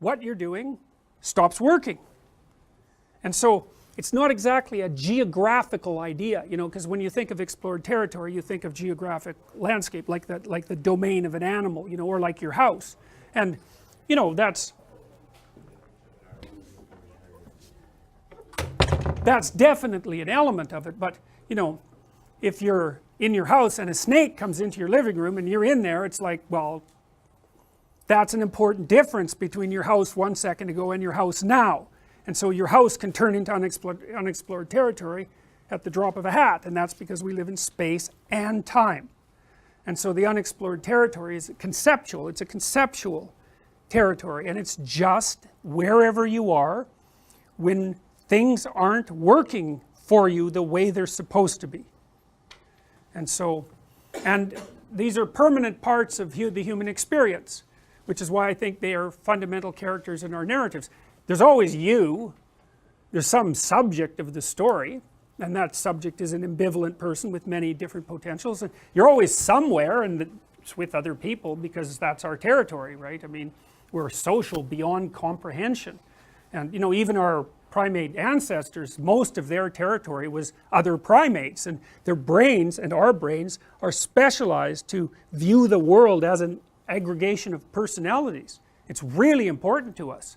what you're doing stops working. And so it's not exactly a geographical idea, you know, because when you think of explored territory, you think of geographic landscape, like the domain of an animal, you know, or like your house. And you know, that's definitely an element of it. But you know, if you're in your house and a snake comes into your living room and you're in there, it's like, well, that's an important difference between your house 1 second ago and your house now. And so your house can turn into unexplored territory at the drop of a hat, and that's because we live in space and time. And so the unexplored territory is conceptual, it's a conceptual territory, and it's just wherever you are when things aren't working for you the way they're supposed to be. And so, and these are permanent parts of the human experience, which is why I think they are fundamental characters in our narratives. There's always you, there's some subject of the story, and that subject is an ambivalent person with many different potentials, and you're always somewhere, and it's with other people because that's our territory, right? I mean, we're social beyond comprehension. And you know, even our primate ancestors, most of their territory was other primates, and their brains and our brains are specialized to view the world as an aggregation of personalities. It's really important to us,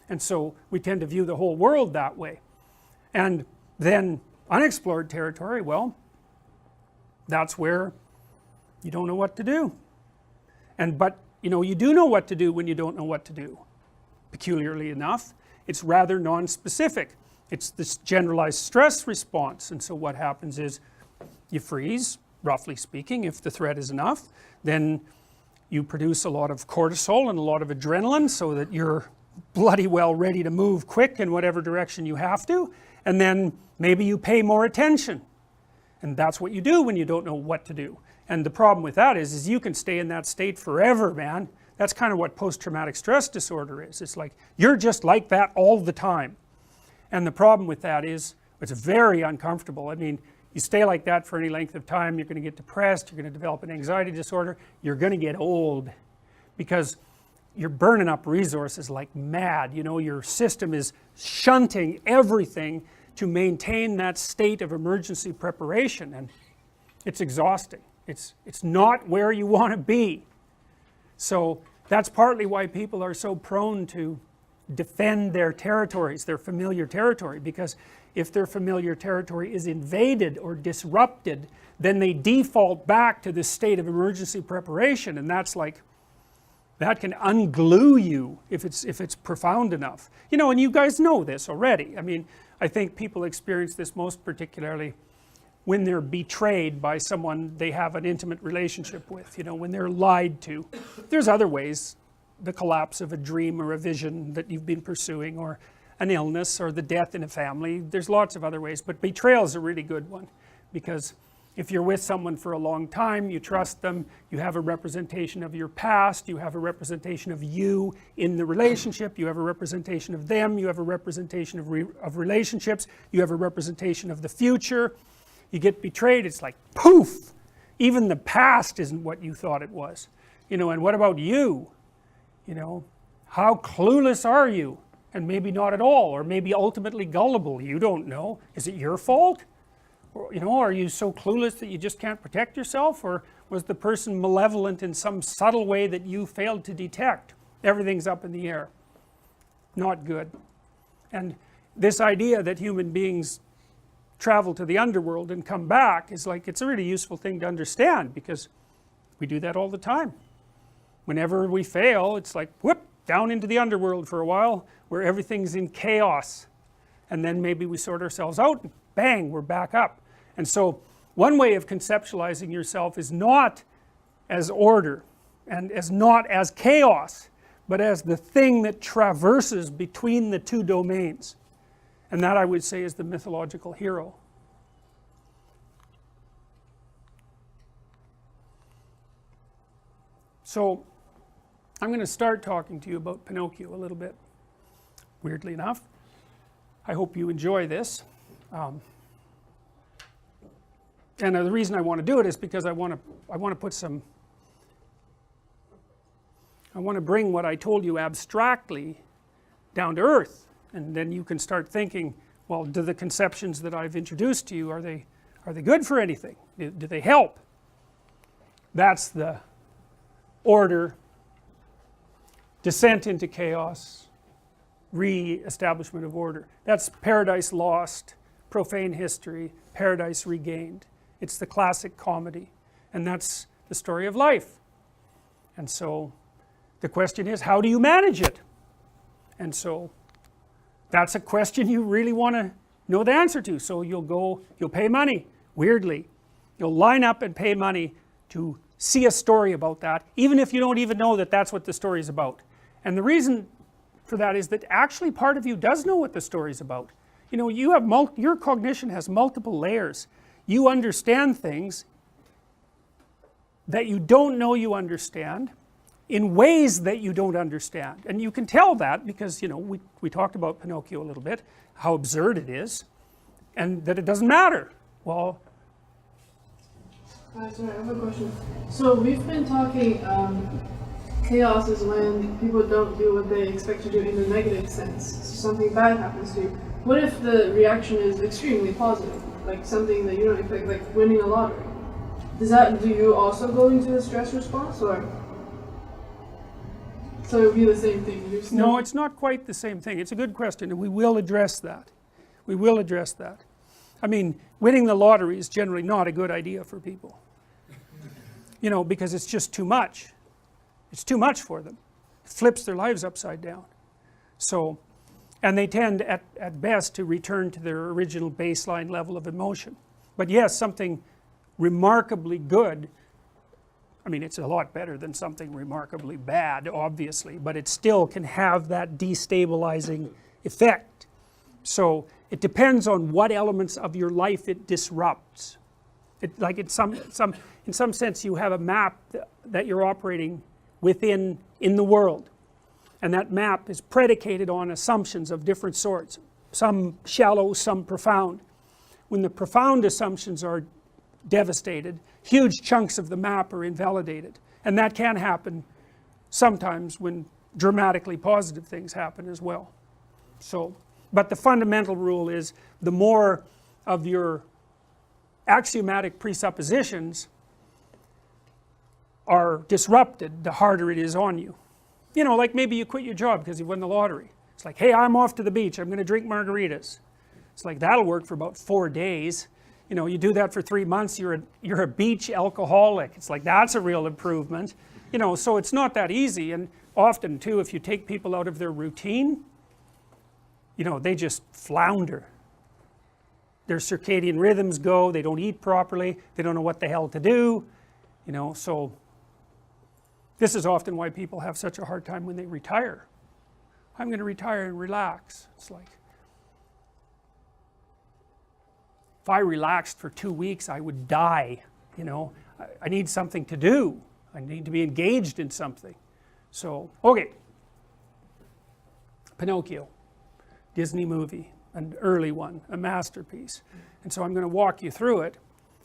and so we tend to view the whole world that way. And then unexplored territory, well, that's where you don't know what to do. But you know, you do know what to do when you don't know what to do. Peculiarly enough, it's rather non-specific. It's this generalized stress response, and so what happens is you freeze, roughly speaking, if the threat is enough. Then you produce a lot of cortisol and a lot of adrenaline so that you're bloody well ready to move quick in whatever direction you have to, and then maybe you pay more attention, and that's what you do when you don't know what to do. And the problem with that is you can stay in that state forever, man. That's kind of what post-traumatic stress disorder is. It's like you're just like that all the time, and the problem with that is it's very uncomfortable. I mean, you stay like that for any length of time, you're going to get depressed, you're going to develop an anxiety disorder, you're going to get old, because you're burning up resources like mad. You know, your system is shunting everything to maintain that state of emergency preparation, and it's exhausting. It's not where you want to be. So that's partly why people are so prone to defend their territories, their familiar territory, because if their familiar territory is invaded or disrupted, then they default back to this state of emergency preparation, and that's like, that can unglue you if it's profound enough. You know, and you guys know this already. I mean, I think people experience this most particularly when they're betrayed by someone they have an intimate relationship with, you know, when they're lied to. There's other ways, the collapse of a dream or a vision that you've been pursuing, or an illness, or the death in a family. There's lots of other ways, but betrayal is a really good one, because if you're with someone for a long time, you trust them, you have a representation of your past, you have a representation of you in the relationship, you have a representation of them, you have a representation of relationships, you have a representation of the future. You get betrayed, it's like poof, even the past isn't what you thought it was, you know. And what about you? You know, how clueless are you? And maybe not at all, or maybe ultimately gullible, you don't know. Is it your fault? Or, you know, are you so clueless that you just can't protect yourself, or was the person malevolent in some subtle way that you failed to detect? Everything's up in the air. Not good. And this idea that human beings travel to the underworld and come back is like, it's a really useful thing to understand, because we do that all the time. Whenever we fail, it's like whoop, down into the underworld for a while where everything's in chaos, and then maybe we sort ourselves out and bang, we're back up. And so one way of conceptualizing yourself is not as order and as not as chaos, but as the thing that traverses between the two domains. And that, I would say, is the mythological hero. So I'm going to start talking to you about Pinocchio a little bit, weirdly enough. I hope you enjoy this. And the reason I want to do it is because I want to put some, I want to bring what I told you abstractly down to earth, and then you can start thinking, well, do the conceptions that I've introduced to you, are they good for anything? Do they help? That's the order, descent into chaos, re-establishment of order. That's Paradise Lost, Profane History, Paradise Regained. It's the classic comedy, and that's the story of life. And so the question is, how do you manage it? And so that's a question you really want to know the answer to. So you'll pay money, weirdly. You'll line up and pay money to see a story about that, even if you don't even know that that's what the story is about. And the reason for that is that actually part of you does know what the story is about. You know, your cognition has multiple layers. You understand things that you don't know you understand in ways that you don't understand, and you can tell that because, you know, we talked about Pinocchio a little bit, how absurd it is, and that it doesn't matter. Well, sorry, I have a question. So we've been talking, chaos is when people don't do what they expect to do in a negative sense, so something bad happens to you. What if the reaction is extremely positive, like something that you don't expect, like winning a lottery? Do you also go into a stress response, or? So it would be the same thing? No, it's not quite the same thing. It's a good question, and we will address that. We will address that. I mean, winning the lottery is generally not a good idea for people. You know, because it's just too much. It's too much for them. It flips their lives upside down. So, and they tend at best to return to their original baseline level of emotion. But yes, something remarkably good, I mean, it's a lot better than something remarkably bad, obviously, but it still can have that destabilizing effect. So it depends on what elements of your life it disrupts. Like in some sense you have a map that you're operating within in the world, and that map is predicated on assumptions of different sorts, some shallow, some profound. When the profound assumptions are devastated, huge chunks of the map are invalidated, and that can happen sometimes when dramatically positive things happen as well. So, but the fundamental rule is the more of your axiomatic presuppositions are disrupted, the harder it is on you. You know, like maybe you quit your job because you won the lottery. It's like, hey, I'm off to the beach, I'm going to drink margaritas. It's like, that'll work for about 4 days. You know, you do that for 3 months, you're a beach alcoholic. It's like, that's a real improvement. You know, so it's not that easy. And often too, if you take people out of their routine, you know, they just flounder. Their circadian rhythms go, they don't eat properly, they don't know what the hell to do. You know, so this is often why people have such a hard time when they retire. I'm going to retire and relax. It's like, if I relaxed for 2 weeks, I would die. You know, I need something to do. I need to be engaged in something. So, okay. Pinocchio, Disney movie, an early one, a masterpiece. And so I'm going to walk you through it,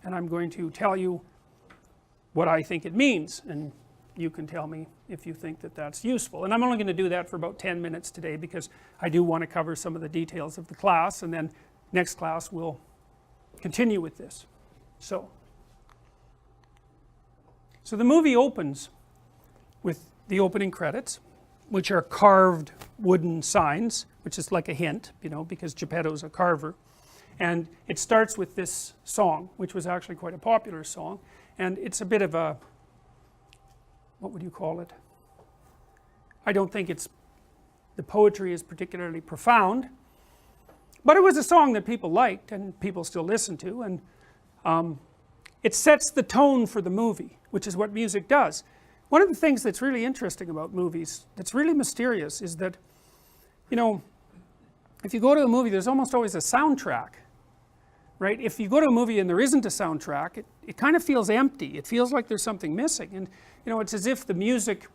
and I'm going to tell you what I think it means, and you can tell me if you think that that's useful. And I'm only going to do that for about 10 minutes today because I do want to cover some of the details of the class, and then next class we'll continue with this. So the movie opens with the opening credits, which are carved wooden signs, which is like a hint, you know, because Geppetto's a carver. And it starts with this song, which was actually quite a popular song, and it's a bit of a, what would you call it? I don't think the poetry is particularly profound, but it was a song that people liked and people still listen to, and it sets the tone for the movie, which is what music does. One of the things that's really interesting about movies, that's really mysterious, is that, you know, if you go to a movie, there's almost always a soundtrack, right? If you go to a movie and there isn't a soundtrack, it kind of feels empty. It feels like there's something missing, and, you know, it's as if the music,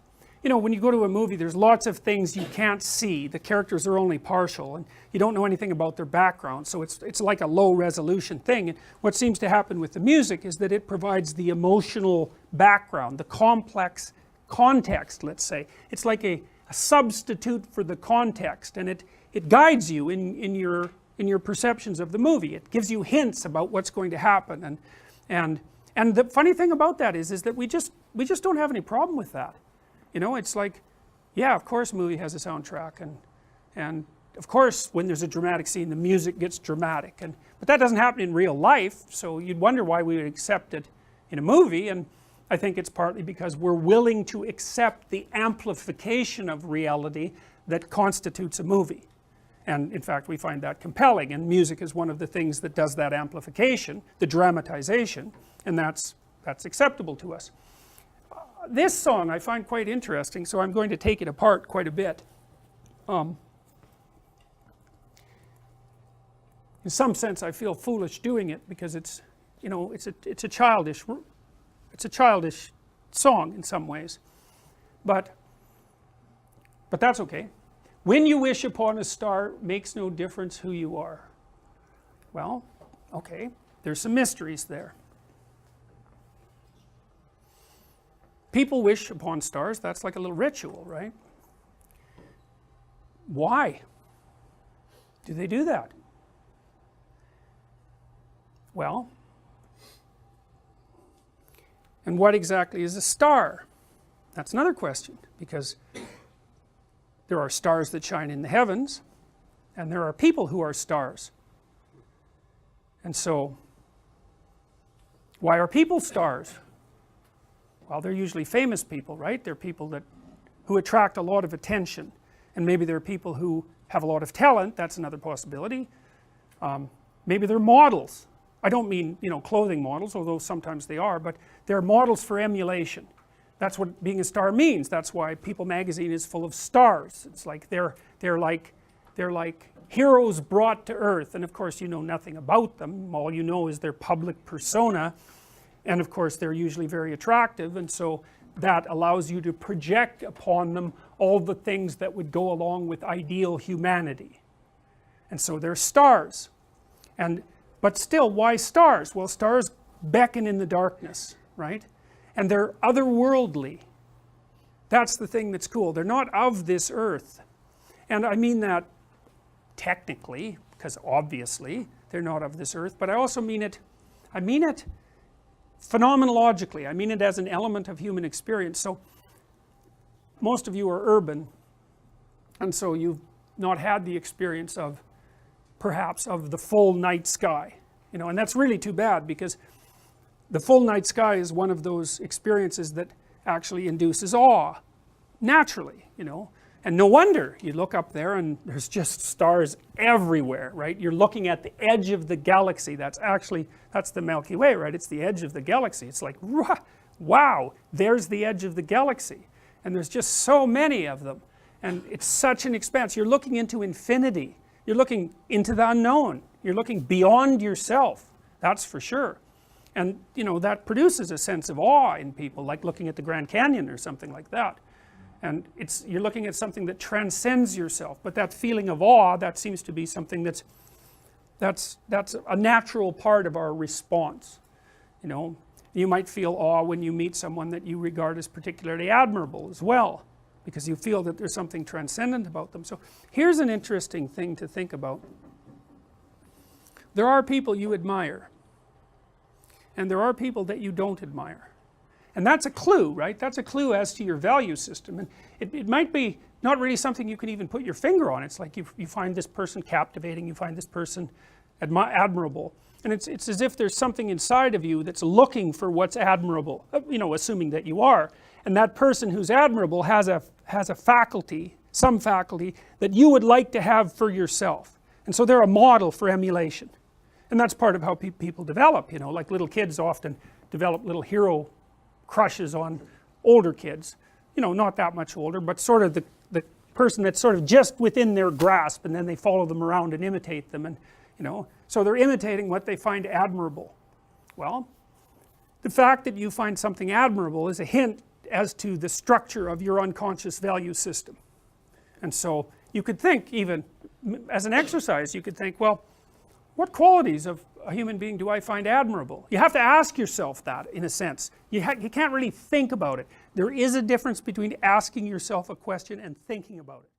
you know, when you go to a movie, there's lots of things you can't see. The characters are only partial, and you don't know anything about their background, so it's like a low resolution thing. And what seems to happen with the music is that it provides the emotional background, the complex context, let's say. It's like a substitute for the context, and it guides you in your perceptions of the movie. It gives you hints about what's going to happen, and the funny thing about that is that we just don't have any problem with that. You know, it's like, yeah, of course a movie has a soundtrack, and of course when there's a dramatic scene the music gets dramatic, but that doesn't happen in real life, so you'd wonder why we would accept it in a movie. And I think it's partly because we're willing to accept the amplification of reality that constitutes a movie, and in fact we find that compelling, and music is one of the things that does that amplification, the dramatization, and that's acceptable to us. This song I find quite interesting, so I'm going to take it apart quite a bit. In some sense I feel foolish doing it, because it's, you know, it's a childish song in some ways, but that's okay. When you wish upon a star, makes no difference who you are. Well, okay, there's some mysteries there. People wish upon stars, that's like a little ritual, right? Why do they do that? Well, and what exactly is a star? That's another question, because there are stars that shine in the heavens, and there are people who are stars. And so, why are people stars? Well, they're usually famous people, right? They're people who attract a lot of attention, and maybe they're people who have a lot of talent. That's another possibility. Maybe they're models. I don't mean, you know, clothing models, although sometimes they are, but they're models for emulation. That's what being a star means. That's why People magazine is full of stars. It's like they're like heroes brought to earth, and of course you know nothing about them. All you know is their public persona, and of course they're usually very attractive, and so that allows you to project upon them all the things that would go along with ideal humanity. And so they're stars. But still, why stars? Well, stars beckon in the darkness, right? And they're otherworldly. That's the thing that's cool. They're not of this earth. And I mean that technically, because obviously they're not of this earth, but I also mean it phenomenologically. I mean it as an element of human experience. So most of you are urban, and so you've not had the experience of, perhaps, of the full night sky, you know, and that's really too bad, because the full night sky is one of those experiences that actually induces awe naturally, you know, and no wonder. You look up there and there's just stars everywhere, right? You're looking at the edge of the galaxy. That's the Milky Way, right? It's the edge of the galaxy. It's like, wow, there's the edge of the galaxy, and there's just so many of them, and it's such an expanse. You're looking into infinity. You're looking into the unknown. You're looking beyond yourself, that's for sure. And you know, that produces a sense of awe in people, like looking at the Grand Canyon or something like that. And you're looking at something that transcends yourself. But that feeling of awe, that seems to be something that's a natural part of our response. You know, you might feel awe when you meet someone that you regard as particularly admirable as well, because you feel that there's something transcendent about them. So here's an interesting thing to think about. There are people you admire, and there are people that you don't admire. And that's a clue, right? That's a clue as to your value system. And it might be not really something you can even put your finger on. It's like you find this person captivating, you find this person admirable. And it's as if there's something inside of you that's looking for what's admirable, you know, assuming that you are. And that person who's admirable has a faculty, some faculty, that you would like to have for yourself. And so they're a model for emulation. And that's part of how people develop, you know, like little kids often develop little hero crushes on older kids, you know, not that much older, but sort of the person that's sort of just within their grasp, and then they follow them around and imitate them, and you know, so they're imitating what they find admirable. Well, the fact that you find something admirable is a hint as to the structure of your unconscious value system. And so you could think, even as an exercise, you could think, well, what qualities of a human being do I find admirable? You have to ask yourself that, in a sense. You can't really think about it. There is a difference between asking yourself a question and thinking about it.